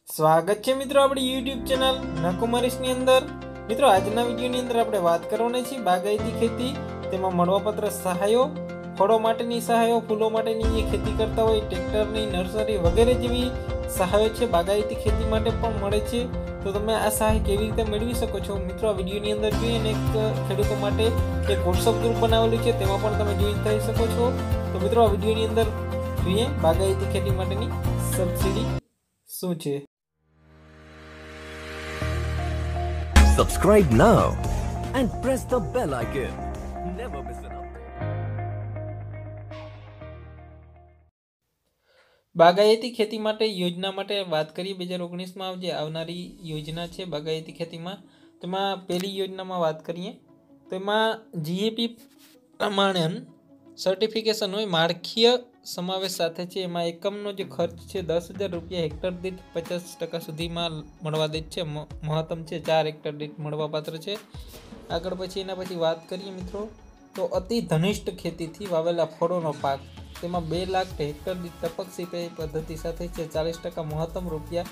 સ્વાગત છે મિત્રો આપણી YouTube ચેનલ નકુમારીસની અંદર। મિત્રો આજના વિડીયોની અંદર આપણે વાત કરવાની છે બાગાયતી ખેતી, તેમાં મળવાપાત્ર સહાયો, ફળો માટેની સહાયો, ફૂલો માટેની જે ખેતી કરતા હોય ટ્રેક્ટરની, નર્સરી વગેરે જેવી સહાયો છે બાગાયતી ખેતી માટે પણ મળે છે। તો તમે આ સહાય કેવી રીતે મેળવી શકો છો મિત્રો આ વિડીયોની અંદર જોઈએ। અને એક ખેડૂતો માટે એક WhatsApp ગ્રુપ બનાવેલું છે, તેમાં પણ તમે જોઈન થઈ શકો છો। તો મિત્રો આ વિડીયોની અંદર જોઈએ બાગાયતી ખેતી માટેની સબસિડી શું છે। Subscribe now and press the bell icon. Never miss an update. બાગાયતી ખેતી માટે યોજના માટે વાત કરીએ 2019માં જે આવનારી યોજના છે બાગાયતી ખેતીમાં, તેમાં પહેલી યોજનામાં વાત કરીએ તો એમાં જીએપી પ્રમાણન સર્ટિફિકેશન હોય, માળખીય સમાવેશ સાથે છે। એમાં એકમનો જે ખર્ચ છે 10,000 રૂપિયા, હેક્ટર દીઠ 50% સુધીમાં મળવા દે છે, મહત્તમ છે 4 હેક્ટર દીઠ મળવાપાત્ર છે। આગળ પછી એના પછી વાત કરીએ મિત્રો તો અતિ ધનિષ્ઠ ખેતીથી વાવેલા ફળોનો પાક, તેમાં 2 લાખ હેક્ટર દીઠ ટપક સિંચાઈ પદ્ધતિ સાથે છે 40%, મહત્તમ રૂપિયા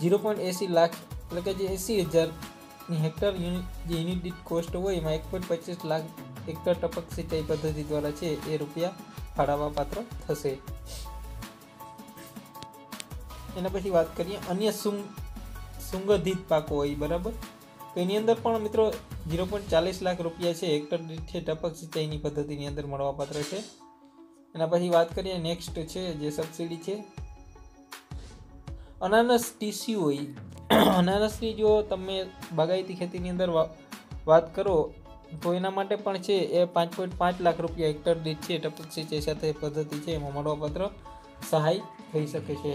0.80 લાખ એટલે કે જે 80,000 હેક્ટર જે યુનિટ દીઠ કોસ્ટ હોય એમાં 1.25 લાખ હેક્ટર ટપક સિંચાઈ પદ્ધતિ દ્વારા છે એ રૂપિયા ફાળવવા પાત્ર થશે। એના પછી વાત કરીએ અન્ય સુગંધિત પાકો હોય બરાબર, તો એની અંદર પણ મિત્રો 0.40 લાખ રૂપિયા છે હેક્ટર દીઠ ટપક સિંચાઈની પદ્ધતિની અંદર મળવાપાત્ર છે। એના પછી વાત કરીએ નેક્સ્ટ છે જે સબસિડી છે અનાનસ ટીસ્યુ હોય। અનાનસની જો તમે બાગાયતી ખેતીની અંદર વાત કરો તો એના માટે પણ છે એ 5.5 લાખ રૂપિયા હેક્ટર દીઠ છે ટપક સિંચાઈ સાથે પદ્ધતિ છે એમાં મળવાપાત્ર સહાય થઈ શકે છે।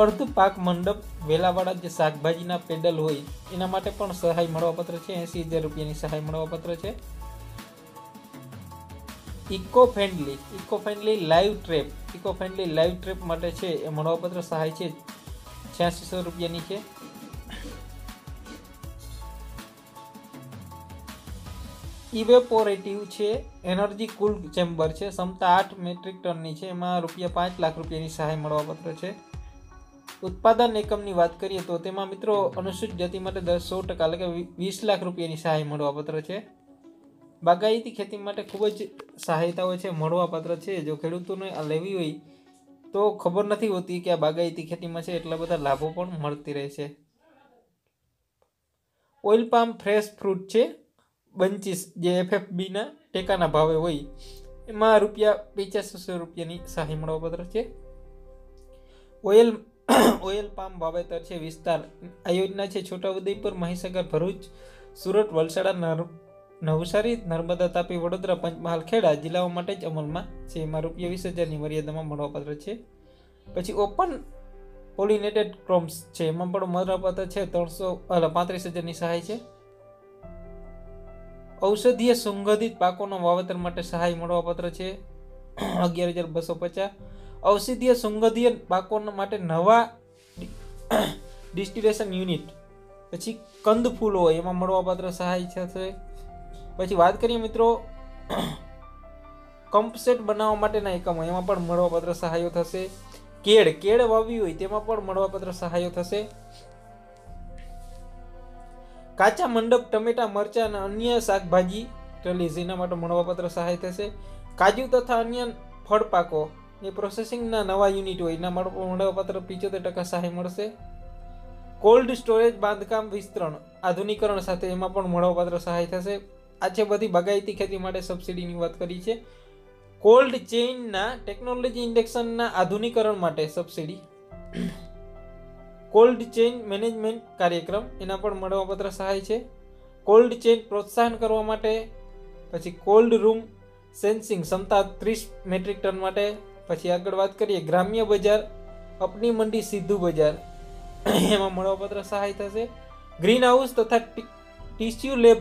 અર્ધ પાક મંડપ વેલાવાળા જે શાકભાજીના પેડલ હોય એના માટે પણ સહાય મળવાપાત્ર છે, 80,000 રૂપિયાની સહાય મળવાપાત્ર છે। ઇકો ફ્રેન્ડલી લાઈવ ટ્રેપ માટે છે એ મળવાપાત્ર સહાય છે 8600 રૂપિયાની છે। ઇવેપોરેટિવ છે એનર્જી કુલ ચેમ્બર છે, ક્ષમતા 8 મેટ્રિક ટનની છે, એમાં રૂપિયા 5 લાખ રૂપિયાની સહાય મળવાપાત્ર છે। ઉત્પાદન એકમની વાત કરીએ તો તેમાં મિત્રો અનુસૂચિત જાતિ માટે 100% એટલે કે 20 લાખ રૂપિયાની સહાય મળવાપાત્ર છે। બાગાયતી ખેતી માટે ખૂબ જ સહાયતાઓ છે મળવાપાત્ર છે। જો ખેડૂતોને આ લેવી હોય તો ખબર નથી હોતી કે આ બાગાયતી ખેતીમાં છે એટલા બધા લાભો પણ મળતી રહે છે। ઓઇલ પામ ફ્રેશ ફ્રૂટ છે બંચીસ જે FFBના ટેકાના ભાવે હોય એમાં રૂપિયા 8500 રૂપિયાની સહાય મળવાપાત્ર છે। ઓઇલ પામ વાવેતર છે વિસ્તાર, આ યોજના છે છોટાઉદેપુર, મહીસાગર, ભરૂચ, સુરત, વલસાડ, નવસારી, નર્મદા, તાપી, વડોદરા, પંચમહાલ, ખેડા જિલ્લાઓ માટે જ અમલમાં છે, એમાં રૂપિયા 20,000ની મર્યાદામાં મળવાપાત્ર છે। પછી ઓપન પોલિનેટેડ ક્રોપ્સ છે એમાં પણ મળવાપાત્ર છે 35,000ની સહાય છે। ઔષધીય સુગંધિત પાકોના વાવેતર માટે સહાય મળવાપાત્ર છે 11,250। ઔષધીય સુગંધીય પાકોના માટે નવા ડિસ્ટિલેશન યુનિટ, પછી કંદ ફૂલો હોય એમાં મળવાપાત્ર સહાય છે। પછી વાત કરીએ મિત્રો કમ્પસેટ બનાવવા માટેના એકમો એમાં પણ મળવાપાત્ર સહાયો થશે। કેળ વાવી હોય તેમાં પણ મળવાપાત્ર સહાયો થશે। કાચા મંડપ, ટમેટા, મરચા અને અન્ય શાકભાજી ટ્રેલીઝ એના માટે મળવાપાત્ર સહાય થશે। કાજુ તથા અન્ય ફળ પાકો એ પ્રોસેસિંગના નવા યુનિટ હોય એના મળવાપાત્ર 75% સહાય મળશે। કોલ્ડ સ્ટોરેજ બાંધકામ વિસ્તરણ આધુનિકરણ સાથે એમાં પણ મળવાપાત્ર સહાય થશે। આ છે બધી બાગાયતી ખેતી માટે સબસિડીની વાત કરી છે। કોલ્ડ ચેઇનના ટેકનોલોજી ઇન્ડેક્શનના આધુનિકરણ માટે સબસિડી, કોલ્ડ ચેઇન મેનેજમેન્ટ કાર્યક્રમ એના પણ મળવાપાત્ર સહાય છે। કોલ્ડ ચેઇન પ્રોત્સાહન કરવા માટે, પછી કોલ્ડ રૂમ સેન્સિંગ ક્ષમતા 30 મેટ્રિક ટન માટે। પછી આગળ વાત કરીએ ગ્રામ્ય બજાર, અપની મંડી, સીધું બજાર એમાં મળવાપાત્ર સહાય થશે। ગ્રીન હાઉસ તથા ટીસ્યુ લેબ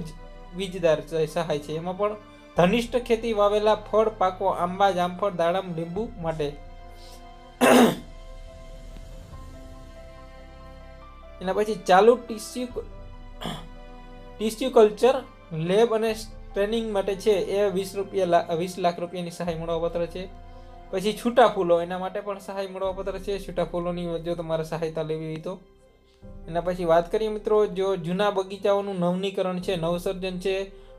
વીજદાર સહાય છે, એમાં પણ ધનિષ્ઠ ખેતી વાવેલા ફળ પાકો, આંબા, જામફળ, દાડમ, લીંબુ માટે। એના પછી ચાલુ ટીસ્યુ કલ્ચર લેબ અને ટ્રેનિંગ માટે છે એ 20 લાખ રૂપિયાની સહાય મળવાપાત્ર છે। પછી છૂટા ફૂલો, એના માટે પણ સહાય મળવાપાત્ર છે. છૂટા ફૂલોની જો તમારે સહાયતા લેવી હોય તો. એના પછી વાત કરીએ મિત્રો, જો જૂના બગીચાઓનું નવનીકરણ છે, નવસર્જન છે,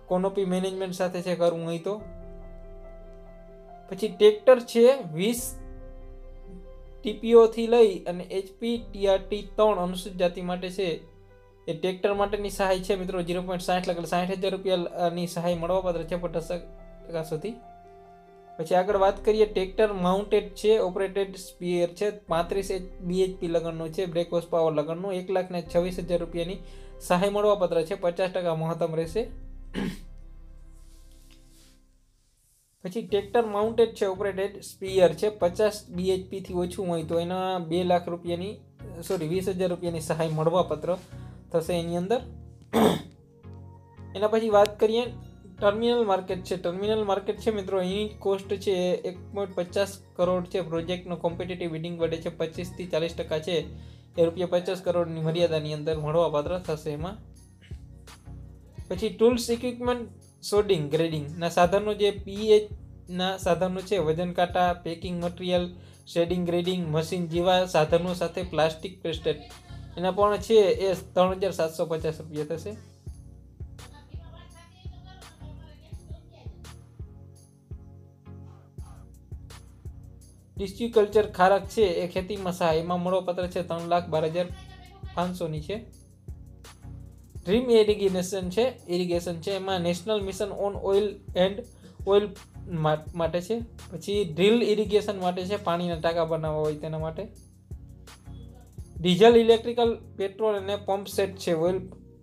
કોનોપી મેનેજમેન્ટ સાથે છે કરવું હોય તો. પછી ટ્રેક્ટર છે 20 TPO થી લઈ અને HP TRT 3 અનુસૂચિત જાતિ માટે છે. એ ટ્રેક્ટર માટેની સહાય છે મિત્રો 0.60 લાખ, 60,000 રૂપિયાની સહાય મળવાપાત્ર છે 50% સુધી. પછી આગળ વાત કરીએ, ટ્રેક્ટર માઉન્ટેડ છે, ઓપરેટેડ સ્પીયર છે, 35 BHP લગનનું છે, બ્રેક હોર્સ પાવર લગનનું, 1,26,000 રૂપિયાની સહાય મળવાપાત્ર છે, 50% મહત્તમ રહેશે. પછી ટ્રેક્ટર માઉન્ટેડ છે, ઓપરેટેડ સ્પીયર છે, 50 BHP થી ઓછું હોય તો એના 2 લાખ રૂપિયાની 20,000 રૂપિયાની સહાય મળવાપાત્ર થશે એની અંદર. એના પછી વાત કરીએ, ટર્મિનલ માર્કેટ છે. ટર્મિનલ માર્કેટ છે મિત્રો, યુનિટ કોસ્ટ છે 1.50 કરોડ છે. પ્રોજેક્ટનો કોમ્પિટિટિવ બિડિંગ વડે છે 25 થી 40% છે, એ ₹50 કરોડની મર્યાદાની અંદર મળવાપાત્ર થશે એમાં. પછી ટૂલ્સ, ઇક્વિપમેન્ટ, સોર્ટિંગ, ગ્રેડિંગ ના સાધનો, જે PH ના સાધનો છે, વજન કાંટા, packing material, shading, grading machine જેવા સાધનો સાથે પ્લાસ્ટિક પેસ્ટેડ, એના પણ છે એ 3,750 રૂપિયા થશે. ટિશ્યુ કલ્ચર ખારક છે એ ખેતીમાં સહાય, એમાં મળવાપાત્ર છે 3,12,500 છે. ડ્રીમ ઇરિગેશન છે, એમાં national mission on oil and oil માટે છે. પછી ડ્રીલ ઇરિગેશન માટે છે, પાણીના ટાંકા બનાવવા હોય તેના માટે. ડીઝલ, ઇલેક્ટ્રિકલ, પેટ્રોલ અને પંપ સેટ છે,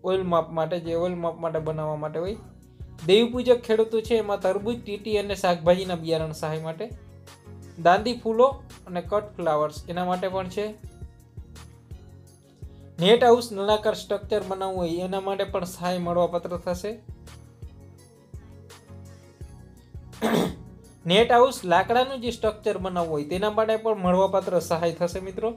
ઓઇલ માપ માટે, જે ઓઇલ માપ માટે બનાવવા માટે હોય. દેવી પૂજક ખેડૂતો છે, એમાં તરબૂચ, ટીટી અને શાકભાજીના બિયારણ સહાય માટે. દાંડી ફૂલો અને કટ ફ્લાવર્સ એના માટે પણ છે. નેટ હાઉસ, નળાકાર સ્ટ્રક્ચર બનાવવું હોય એના માટે પણ સહાય મળવાપાત્ર થશે. નેટ હાઉસ, લાકડાનું જે સ્ટ્રક્ચર બનાવવું હોય તેના માટે પણ મળવાપાત્ર સહાય થશે મિત્રો.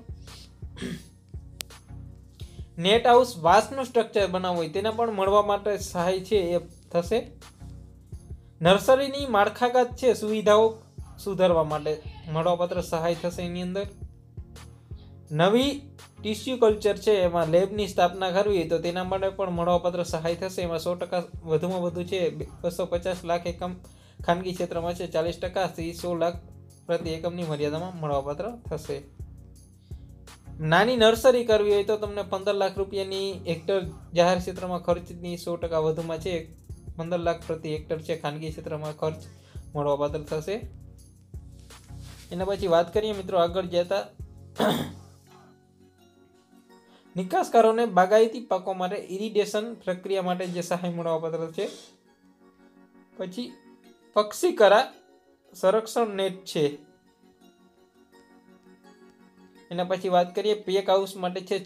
નેટ હાઉસ, વાંસનું સ્ટ્રક્ચર બનાવવું હોય તેના પણ મળવા માટે સહાય છે એ થશે. નર્સરીની માળખાગત છે સુવિધાઓ સુધારવા માટે મળવાપાત્ર સહાય થશે એની અંદર. નવી ટિશ્યુ કલ્ચર છે, એમાં લેબની સ્થાપના કરવી હોય તો તેના માટે પણ મળવાપાત્ર સહાય થશે. એમાં 100% વધુમાં વધુ છે 250 લાખ એકમ ખાનગી ક્ષેત્રમાં છે, 40% થી 100 લાખ પ્રતિ એકમની મર્યાદામાં મળવાપાત્ર થશે. નાની નર્સરી કરવી હોય તો તમને 15 લાખ રૂપિયાની હેક્ટર જાહેર ક્ષેત્રમાં ખર્ચની 100% વધુમાં છે 15 લાખ પ્રતિ હેક્ટર છે ખાનગી ક્ષેત્રમાં ખર્ચ મળવાપાત્ર થશે. એના પછી વાત કરીએ મિત્રો આગળ જતા, નિકાસકારોને બાગાયતી પાકો માટે ઇરિગેશન પ્રક્રિયા માટે જે સહાય મળવાપાત્ર છે. પછી પક્ષી કરા સંરક્ષણ નેટ છે. એના પછી વાત કરીએ, પેક હાઉસ માટે છે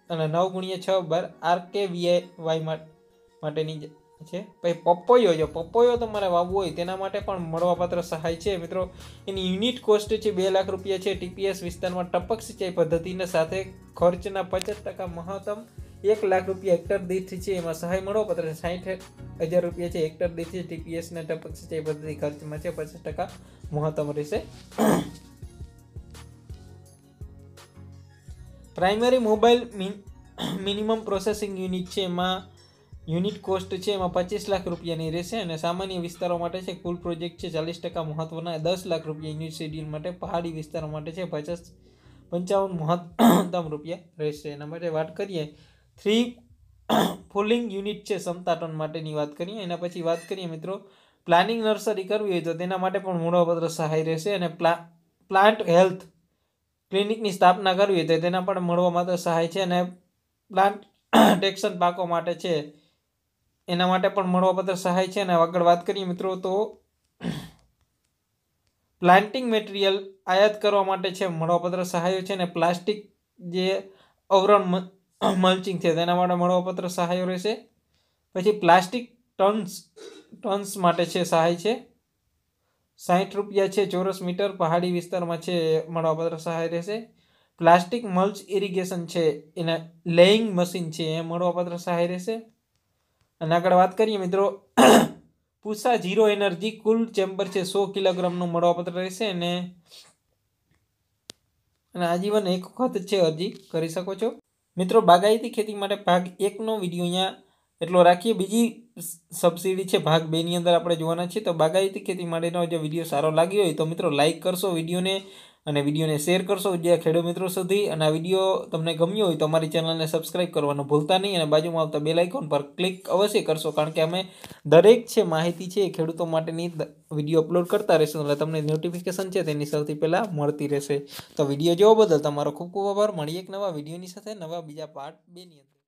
9x6 બાર RKVY માટેની છે. પછી પપૈયો તમારે વાવવું હોય તેના માટે પણ મળવાપાત્ર સહાય છે મિત્રો. એની યુનિટ કોસ્ટ છે 2 લાખ રૂપિયા છે. TPS વિસ્તારમાં ટપક સિંચાઈ પદ્ધતિને સાથે ખર્ચના 50% મહત્તમ 1 લાખ રૂપિયા હેક્ટર દીઠ છે, એમાં સહાય મળવાપાત્ર છે. 60,000 રૂપિયા છે હેક્ટર દીઠ છે. TPS ને ટપક સિંચાઈ પદ્ધતિ ખર્ચમાં છે 50% મહત્તમ રહેશે. Primary mobile minimum processing unit છે, એમાં યુનિટ કોસ્ટ છે એમાં 25 લાખ રૂપિયાની રહેશે. અને સામાન્ય વિસ્તારો માટે છે કુલ પ્રોજેક્ટ છે 40% મહત્વના 10 લાખ રૂપિયા યુનિટ શેડ્યુલ માટે. પહાડી વિસ્તારો માટે છે 55 મહત્તમ રૂપિયા રહેશે. એના માટે વાત કરીએ 3 ફૂલિંગ યુનિટ છે ક્ષમતા ટન માટેની વાત કરીએ. એના પછી વાત કરીએ મિત્રો, પ્લાનિંગ નર્સરી કરવી હોય તો તેના માટે પણ મળવાપાત્ર સહાય રહેશે. અને પ્લાન્ટ હેલ્થ ક્લિનિકની સ્થાપના કરવી હોય તો તેના પણ મળવા માટે સહાય છે. અને પ્લાન્ટ ટેક્શન પાકો માટે છે એના માટે પણ મળવાપાત્ર સહાય છે. અને આગળ વાત કરીએ મિત્રો તો પ્લાન્ટિંગ મટીરિયલ આયાત કરવા માટે છે મળવાપાત્ર સહાયો છે. અને પ્લાસ્ટિક જે આવરણ મલ્ચિંગ છે તેના માટે મળવાપાત્ર સહાયો રહેશે. પછી પ્લાસ્ટિક ટન્સ માટે છે સહાય છે 60 રૂપિયા છે ચોરસ મીટર. પહાડી વિસ્તારમાં છે મળવાપાત્ર સહાય રહેશે. પ્લાસ્ટિક મલ્ચ ઇરિગેશન છે એના લેઇંગ મશીન છે એ મળવાપાત્ર સહાય રહેશે. અને આગળ વાત કરીએ મિત્રો, પૂષા ઝીરો એનર્જી કુલ ચેમ્બર છે 100 કિલોગ્રામનું મળવાપાત્ર રહેશે અને આજીવન એક વખત છે અરજી કરી શકો છો. મિત્રો બાગાયતી ખેતી માટે ભાગ 1નો વિડીયો અહીંયા એટલો રાખીએ. બીજી સબસિડી છે ભાગ 2ની અંદર આપણે જોવાના છે. તો બાગાયતી ખેતી માટેનો જો વિડીયો સારો લાગ્યો હોય તો મિત્રો લાઇક કરશો વિડીયોને અને વિડીયોને શેર કરશો બીજા ખેડૂત મિત્રો સુધી. અને આ વિડીયો તમને ગમ્યો હોય તો અમારી ચેનલને સબસ્ક્રાઈબ કરવાનું ભૂલતા નહીં અને બાજુમાં આવતા બેલ આઇકોન પર ક્લિક અવશ્ય કરશો, કારણ કે અમે દરેક છે માહિતી છે ખેડૂતો માટેની વિડીયો અપલોડ કરતા રહીશું એટલે તમને નોટિફિકેશન છે તેની સૌથી પહેલાં મળતી રહેશે. તો વિડીયો જોવા બદલ તમારો ખૂબ ખૂબ આભાર. મળીએ એક નવા વિડીયોની સાથે નવા બીજા પાર્ટ 2ની અંદર.